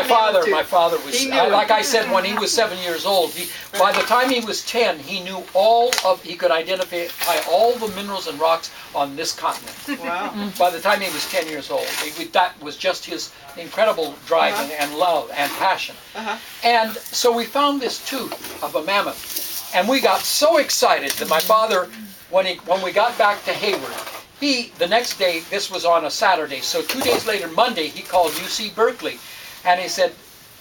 my father was, like I said, when he was 7 years old, by the time he was 10, he knew he could identify all the minerals and rocks on this continent. Wow. By the time he was 10 years old. That was just his incredible drive and love and passion. And so we found this tooth of a mammoth. And we got so excited that my father, when we got back to Hayward, the next day, this was on a Saturday, so 2 days later, Monday, he called UC Berkeley, and he said,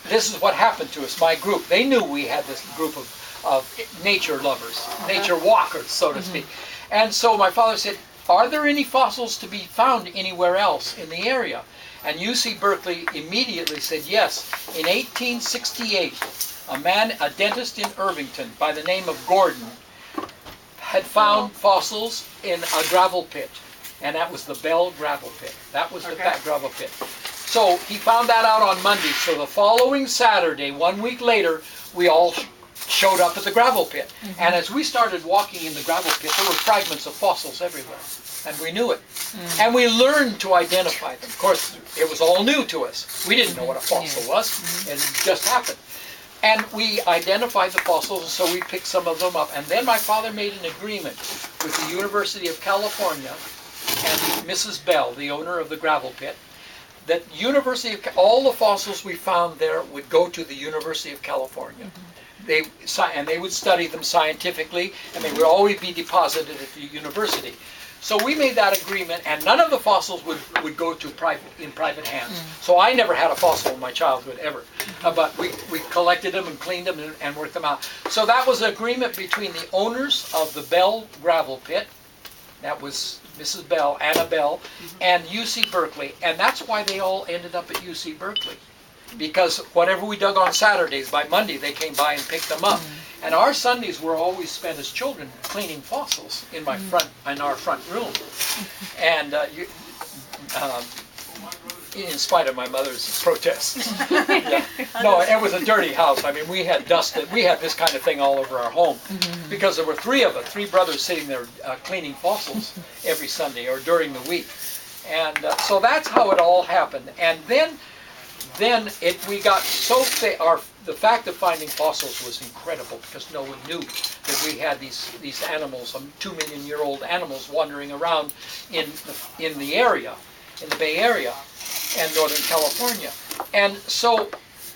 this is what happened to us, my group. They knew we had this group of nature lovers, nature walkers, so to speak. And so my father said, are there any fossils to be found anywhere else in the area? And UC Berkeley immediately said yes. In 1868, a dentist in Irvington by the name of Gordon had found fossils in a gravel pit. And that was the Bell gravel pit. That was the gravel pit. So he found that out on Monday. So the following Saturday, 1 week later, we all showed up at the gravel pit. And as we started walking in the gravel pit, there were fragments of fossils everywhere. And we knew it. And we learned to identify them. Of course, it was all new to us. We didn't know what a fossil was. It just happened. And we identified the fossils, and so we picked some of them up. And then my father made an agreement with the University of California and Mrs. Bell, the owner of the gravel pit, that all the fossils we found there would go to the University of California. And they would study them scientifically, and they would always be deposited at the university. So we made that agreement, and none of the fossils would go to private hands. So I never had a fossil in my childhood, ever. But we collected them and cleaned them and worked them out. So that was an agreement between the owners of the Bell gravel pit, that was Mrs. Bell, Anna Bell, and UC Berkeley. And that's why they all ended up at UC Berkeley. Because whatever we dug on Saturdays, by Monday they came by and picked them up. And our Sundays were always spent as children cleaning fossils in our front room. And in spite of my mother's protests. No, it was a dirty house. I mean, we had this kind of thing all over our home. Because there were three of us, three brothers sitting there cleaning fossils every Sunday or during the week. And so that's how it all happened. And then we got so the fact of finding fossils was incredible because no one knew that we had these animals, 2 million year old animals wandering around in the area, in the Bay Area and Northern California. And so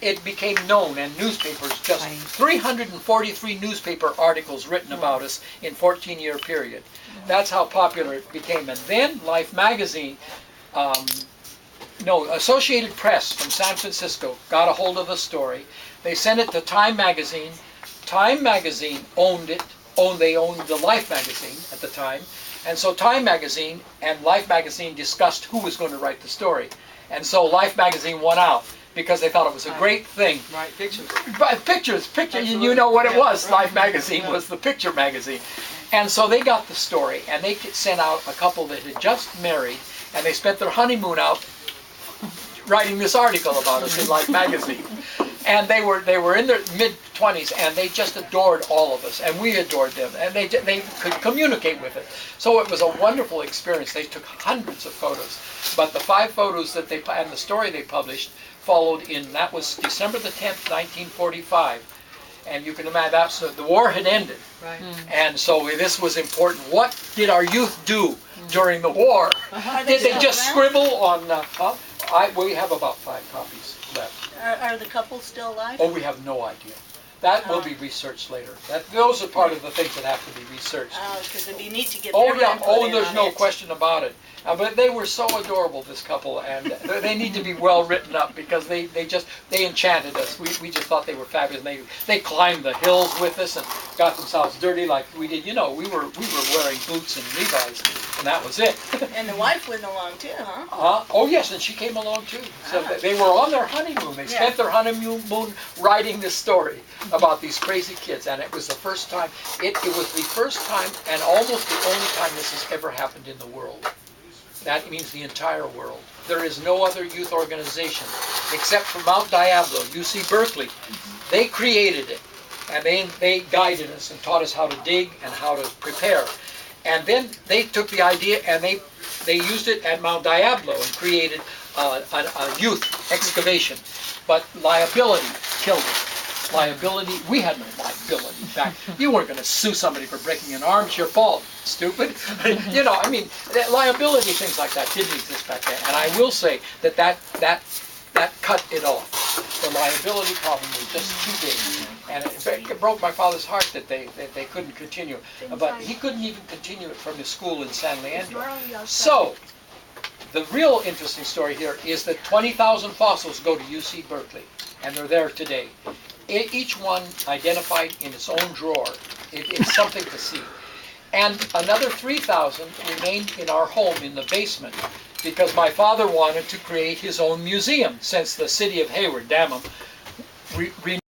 it became known, and newspapers, just 343 newspaper articles written about us in 14-year period. That's how popular it became. And then Life magazine, Associated Press from San Francisco got a hold of the story. They sent it to Time magazine. Time magazine owned it. They owned the Life magazine at the time. And so Time magazine and Life magazine discussed who was going to write the story. And so Life magazine won out because they thought it was a great thing. Right, pictures. Pictures, you know what it was. Life magazine was the picture magazine. And so they got the story, and they sent out a couple that had just married, and they spent their honeymoon out writing this article about us in Life magazine. And they were in their mid-20s, and they just adored all of us, and we adored them, and they could communicate with it. So it was a wonderful experience. They took hundreds of photos, but the 5 photos that and the story they published followed that was December the 10th, 1945. And you can imagine the war had ended. Right. And so this was important. What did our youth do during the war? Did they just scribble on... we have about 5 copies left. Are the couples still alive? Oh, we have no idea. That will be researched later. Those are part of the things that have to be researched. Because it'd be neat to get their input. Oh, there's no question about it. But they were so adorable, this couple, and they need to be well written up because they enchanted us. We just thought they were fabulous. They climbed the hills with us and got themselves dirty like we did. You know, we were wearing boots and Levi's, and that was it. And the wife went along too, huh? Oh yes, and she came along too. So they were on their honeymoon. They spent their honeymoon writing this story about these crazy kids, and it was the first time. It was the first time and almost the only time this has ever happened in the world. That means the entire world. There is no other youth organization except for Mount Diablo, UC Berkeley. They created it, and they guided us and taught us how to dig and how to prepare. And then they took the idea and they used it at Mount Diablo and created a youth excavation, but liability killed it. Liability, we had no liability back. You weren't going to sue somebody for breaking an arm. It's your fault, stupid. You know, I mean, liability, things like that didn't exist back then. And I will say that cut it off. The liability problem was just too big. And it broke my father's heart that they couldn't continue. But he couldn't even continue it from his school in San Leandro. So, the real interesting story here is that 20,000 fossils go to UC Berkeley, and they're there today. Each one identified in its own drawer. It's something to see. And another 3,000 remained in our home in the basement because my father wanted to create his own museum since the city of Hayward, damn 'em,